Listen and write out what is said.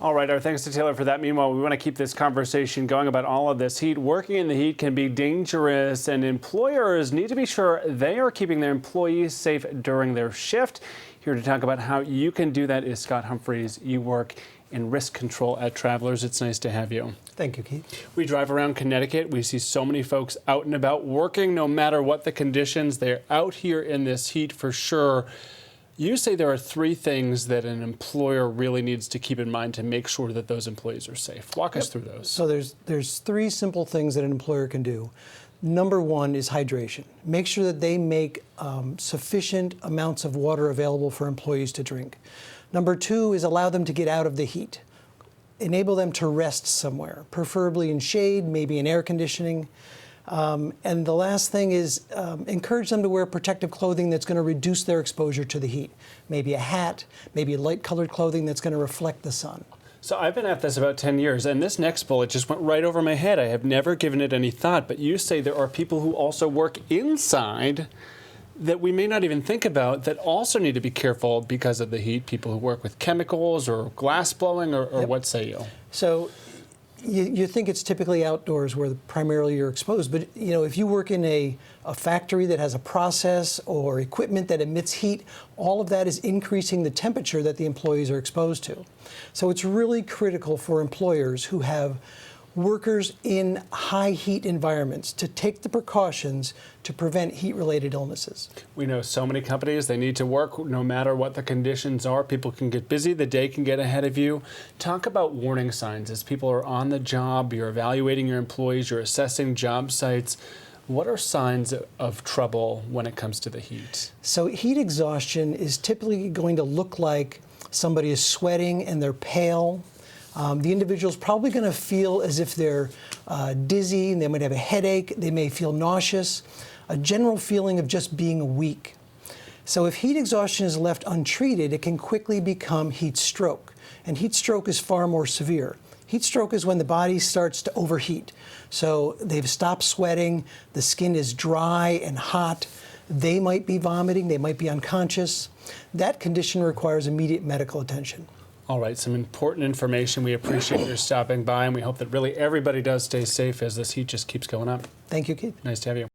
All right, our thanks to Taylor for that. Meanwhile, we want to keep this conversation going about all of this heat. Working in the heat can be dangerous, and employers need to be sure they are keeping their employees safe during their shift. Here to talk about how you can do that is Scott Humphreys. You work in risk control at Travelers. It's nice to have you. Thank you, Keith. We drive around Connecticut. We see so many folks out and about working no matter what the conditions. They're out here in this heat for sure. You say there are three things that an employer really needs to keep in mind to make sure that those employees are safe. Walk us through those. So there's three simple things that an employer can do. Number one is hydration. Make sure that they make sufficient amounts of water available for employees to drink. Number two is allow them to get out of the heat. Enable them to rest somewhere, preferably in shade, maybe in air conditioning. And the last thing is encourage them to wear protective clothing that's going to reduce their exposure to the heat. Maybe a hat, maybe light-colored clothing that's going to reflect the sun. So I've been at this about 10 years, and this next bullet just went right over my head. I have never given it any thought, but you say there are people who also work inside that we may not even think about that also need to be careful because of the heat, people who work with chemicals or glass blowing, or what say you? So you think it's typically outdoors where primarily you're exposed, but if you work in a factory that has a process or equipment that emits heat, all of that is increasing the temperature that the employees are exposed to. So it's really critical for employers who have workers in high heat environments to take the precautions to prevent heat-related illnesses. We know so many companies, they need to work no matter what the conditions are. People can get busy, the day can get ahead of you. Talk about warning signs as people are on the job, you're evaluating your employees, you're assessing job sites. What are signs of trouble when it comes to the heat? So heat exhaustion is typically going to look like somebody is sweating and they're pale. The individual's probably going to feel as if they're dizzy, and they might have a headache, they may feel nauseous, a general feeling of just being weak. So if heat exhaustion is left untreated, it can quickly become heat stroke, and heat stroke is far more severe. Heat stroke is when the body starts to overheat. So they've stopped sweating, the skin is dry and hot, they might be vomiting, they might be unconscious. That condition requires immediate medical attention. All right, some important information. We appreciate your stopping by, and we hope that really everybody does stay safe as this heat just keeps going up. Thank you, Keith. Nice to have you.